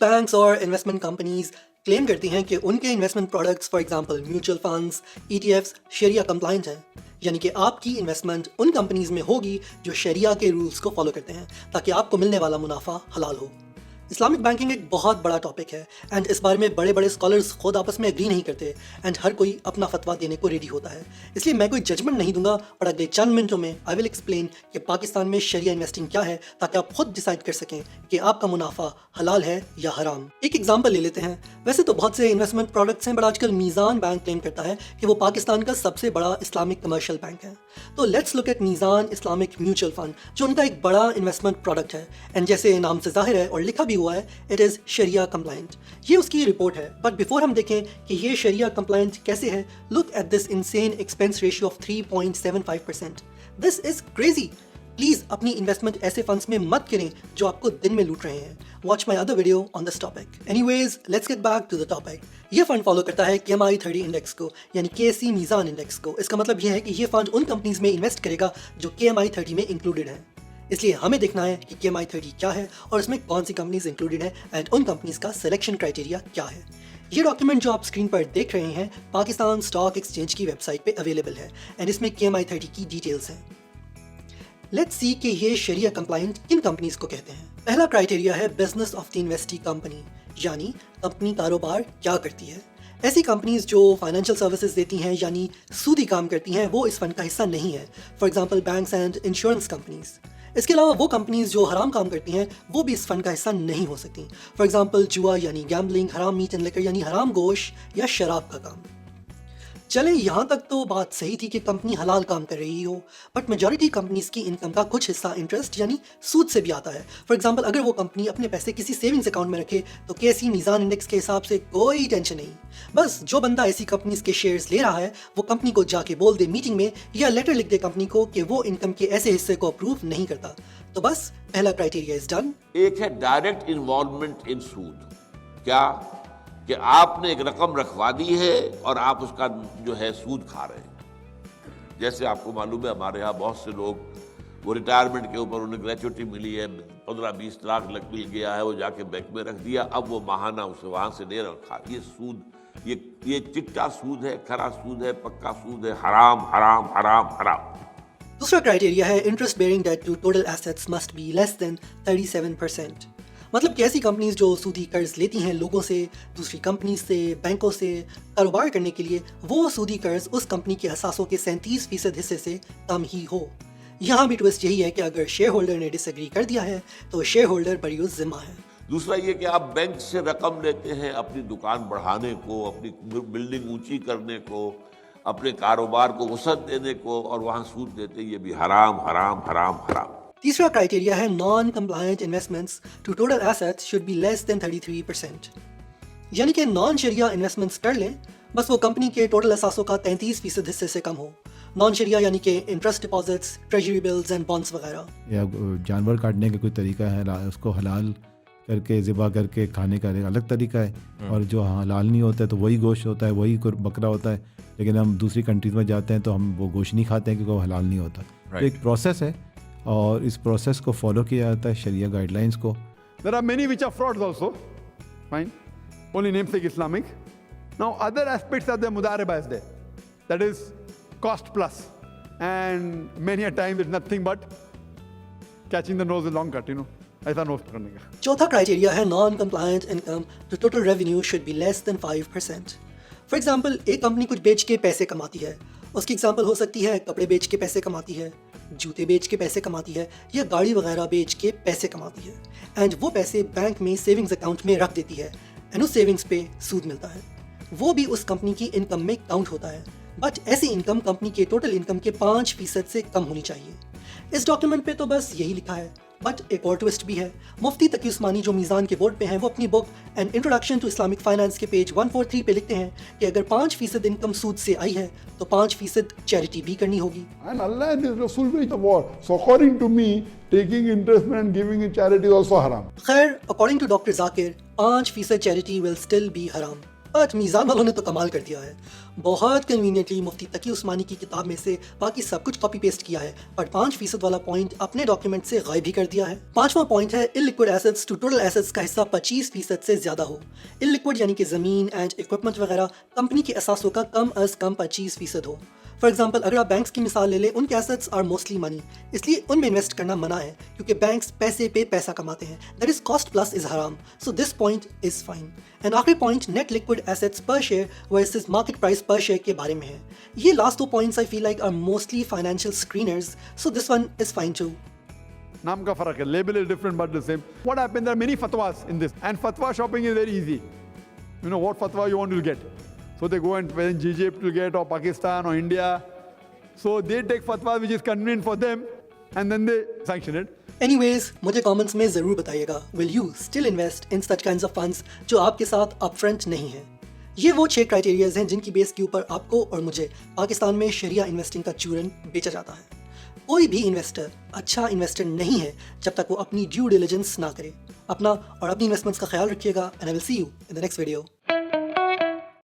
Banks और investment companies claim करती हैं कि उनके investment products for example mutual funds, ETFs शरिया कंप्लायंट हैं, यानी कि आपकी इन्वेस्टमेंट उन कंपनीज में होगी जो शरिया के रूल्स को फॉलो करते हैं ताकि आपको मिलने वाला मुनाफा हलाल हो। इस्लामिक बैंकिंग एक बहुत बड़ा टॉपिक है एंड इस बारे में बड़े बड़े स्कॉलर्स खुद आपस में एग्री नहीं करते एंड हर कोई अपना फतवा देने को रेडी होता है। इसलिए मैं कोई जजमेंट नहीं दूंगा, पर अगले चंद मिनटों में आई विल एक्सप्लेन कि पाकिस्तान में शरिया इन्वेस्टिंग क्या है ताकि आप खुद डिसाइड कर सकें कि आपका मुनाफा हलाल है या हराम। एक एग्जाम्पल ले लेते हैं। वैसे तो बहुत से इन्वेस्टमेंट प्रोडक्ट्स हैं, बट आजकल मीज़ान बैंक क्लेम करता है कि वो पाकिस्तान का सबसे बड़ा इस्लामिक कमर्शियल बैंक है। तो let's look at Meezan Islamic mutual fund, जो उनका एक बड़ा इन्वेस्टमेंट प्रोडक्ट है एंड जैसे नाम से जाहिर है और लिखा भी हुआ है, इट इज़ शरिया कंप्लायंट। ये उसकी रिपोर्ट है, बट बिफोर हम देखें कि ये शरिया कंप्लायंट कैसे है, look at this insane expense ratio of 3.75%। This is crazy. Please अपनी इन्वेस्टमेंट ऐसे फंड्स में मत करें जो आपको दिन में लूट रहे हैं। Watch my other video on this topic. Anyways, let's get back to the topic. ये फंड फॉलो करता है KMI 30 इंडेक्स को, यानी KSE मीज़ान इंडेक्स को। इसका मतलब यह है कि ये फंड उन कंपनीज में इन्वेस्ट करेगा जो KMI 30 में इंक्लूडेड है। इसलिए हमें देखना है कि KMI 30 क्या है और इसमें कौन सी कंपनीज इंक्लूडेड है एंड उन कंपनीज का सिलेक्शन क्राइटेरिया क्या है। ये डॉक्यूमेंट जो आप स्क्रीन पर देख रहे हैं पाकिस्तान स्टॉक एक्सचेंज की वेबसाइट पे अवेलेबल है एंड इसमें KMI 30 की डिटेल्स हैं। लेट्स सी कि ये शरिया कंप्लायंट किन कंपनीज को कहते हैं। पहला क्राइटेरिया है business of the investee company, यानी कंपनी कारोबार क्या करती है। ऐसी कंपनीज जो फाइनेंशियल सर्विसेज देती हैं यानी सूदी काम करती हैं, वो इस फंड का हिस्सा नहीं है। For example banks and insurance companies. इसके अलावा वो कंपनीज जो हराम काम करती हैं वो भी इस फंड का हिस्सा नहीं हो सकती। फॉर एग्जांपल जुआ यानी गैम्बलिंग, हराम मीट एंड लिकर यानी हराम गोश्त या शराब का काम। चले यहाँ तक तो बात सही थी कि कंपनी हलाल काम कर रही हो, बट मेजॉरिटी कंपनीज की इनकम का कुछ हिस्सा इंटरेस्ट यानी सूद से भी आता है। फॉर एग्जांपल अगर वो कंपनी अपने पैसे किसी सेविंग्स अकाउंट में रखे तो KSE मीज़ान इंडेक्स के हिसाब से कोई टेंशन नहीं। बस जो बंदा ऐसी कंपनीज के शेयर्स ले रहा है वो कंपनी को जाके बोल दे मीटिंग में, या लेटर लिख दे कंपनी को कि वो इनकम के ऐसे हिस्से को अप्रूव नहीं करता। तो बस पहला क्राइटेरिया इज डन। एक है डायरेक्ट इन्वॉल्वमेंट इन सूद। क्या कि आपने एक रकम रखवा दी है और आप उसका जो है सूद खा रहे हैं। जैसे आपको मालूम है हमारे यहाँ बहुत से लोग वो रिटायरमेंट के ऊपर उन्हें ग्रेचुइटी मिली है, 15-20 लाख मिल गया है, वो जाके बैंक में रख दिया, अब वो माहाना उसे वहाँ से दे रखा। ये सूद, ये चिट्टा सूद है, खरा सूद है, पक्का सूद है, हराम हराम हराम हराम। दूसरा क्राइटेरिया है interest bearing debt to total assets must be less than 37%। मतलब कि ऐसी कंपनीज जो सूदी कर्ज लेती हैं लोगों से, दूसरी कंपनी से, बैंकों से कारोबार करने के लिए, वो सूदी कर्ज उस कंपनी के असासों के 37% हिस्से से कम ही हो। यहाँ भी ट्विस्ट यही है कि अगर शेयर होल्डर ने डिसएग्री कर दिया है तो शेयर होल्डर बरी जिम्मा है। दूसरा ये कि आप बैंक से रकम लेते हैं अपनी दुकान बढ़ाने को, अपनी बिल्डिंग ऊंची करने को, अपने कारोबार को वसअत देने को, और वहाँ सूद देते हैं, ये भी हराम हराम हराम हराम। तीसरा क्राइटेरिया है non compliant investments to total assets should be less than 33%। यानी कि नॉन शरिया इन्वेस्टमेंट्स कर लें, बस वो कंपनी के टोटल असासों का 33% हिस्से से कम हो। नॉन शरिया यानी कि interest deposits, treasury bills and bonds वगैरह। या जानवर काटने का कोई तरीका है, उसको हलाल करके ज़िबा करके खाने का एक अलग तरीका है, और जो हलाल नहीं होता है तो वही गोश्त होता है, वही बकरा होता है, लेकिन हम दूसरी कंट्रीज में जाते हैं तो हम वो गोश्त नहीं खाते हैं क्योंकि वो हलाल नहीं होता। तो एक प्रोसेस है और इस प्रोसेस को फॉलो किया जाता है, शरिया गाइडलाइंस को। There are many which are frauds also, fine, only namesake Islamic. Now other aspects of the mudareba is there, that is cost plus, and many a time it's nothing but catching the nose with long cut, ऐसा note करने का। चौथा criteria है non compliant income to total revenue should be less than 5%। For example एक company कुछ बेच के पैसे कमाती है, उसकी एग्जांपल हो सकती है कपड़े बेच के पैसे कमाती है, जूते बेच के पैसे कमाती है, या गाड़ी वगैरह बेच के पैसे कमाती है, एंड वो पैसे बैंक में सेविंग्स अकाउंट में रख देती है एंड उस सेविंग्स पे सूद मिलता है। वो भी उस कंपनी की इनकम में काउंट होता है, बट ऐसी इनकम कंपनी के टोटल इनकम के 5% से कम होनी चाहिए। इस डॉक्यूमेंट पे तो बस यही लिखा है, बट एक और ट्विस्ट भी है। मुफ्ती तकी उस्मानी जो मीज़ान के बोर्ड पे हैं, वो अपनी book an introduction to Islamic finance के पेज 143 पे लिखते हैं कि अगर 5% इनकम सूद से आई है तो 5% चैरिटी भी करनी होगी। And Allah and His Rasul wage a war. So according to me, taking interest and giving in charity is also haram. खैर, according to doctor Zakir 5% charity will still be हराम। बट मीज़ान वालों ने तो कमाल कर दिया है। बहुत कन्वीनियंटली मुफ्ती तकी उस्मानी की किताब में से बाकी सब कुछ कॉपी पेस्ट किया है, बट 5% वाला पॉइंट अपने डॉक्यूमेंट से गायब ही कर दिया है। 5वां पॉइंट है illiquid assets to total assets का हिस्सा 25% से ज़्यादा हो। इलिक्विड यानी कि ज़मीन एंड इक्विपमेंट वगैरह कंपनी के असासों का कम अज़ कम 25% हो। फॉर एग्जाम्पल अगर आप बैंक्स की मिसाल ले लें, उनके एसेट्स आर मोस्टली मनी, इसलिए उनमें इन्वेस्ट करना मना है क्योंकि बैंक्स पैसे पे पैसा कमाते हैं। That is cost plus is हराम, so this point is fine. And आखिरी पॉइंट नेट लिक्विड एसेट्स पर शेयर वर्सेस मार्केट प्राइस पर शेयर के बारे में है। ये last 2 points I feel like are mostly financial screeners, so this one is fine too. नाम का फर्क है, label is different but the same. What happened? There are many fatwas in this, and fatwa shopping is very easy. You know what fatwa you want to get, so they go and when Egypt will get or Pakistan or India, so they take fatwa which is convenient for them, and then they sanction it. Anyways मुझे comments में ज़रूर बताइएगा, will you still invest in such kinds of funds जो आपके साथ upfront नहीं है। ये वो 6 क्राइटेरियाज हैं जिनकी बेस के ऊपर आपको और मुझे पाकिस्तान में शरिया इन्वेस्टिंग का चूरन बेचा जाता है। कोई भी इन्वेस्टर अच्छा इन्वेस्टर नहीं है जब तक वो अपनी ड्यू डिलिजेंस ना करे। अपना और अपनी इन्वेस्टमेंट्स का ख्याल रखिएगा, and I will see you in the next video.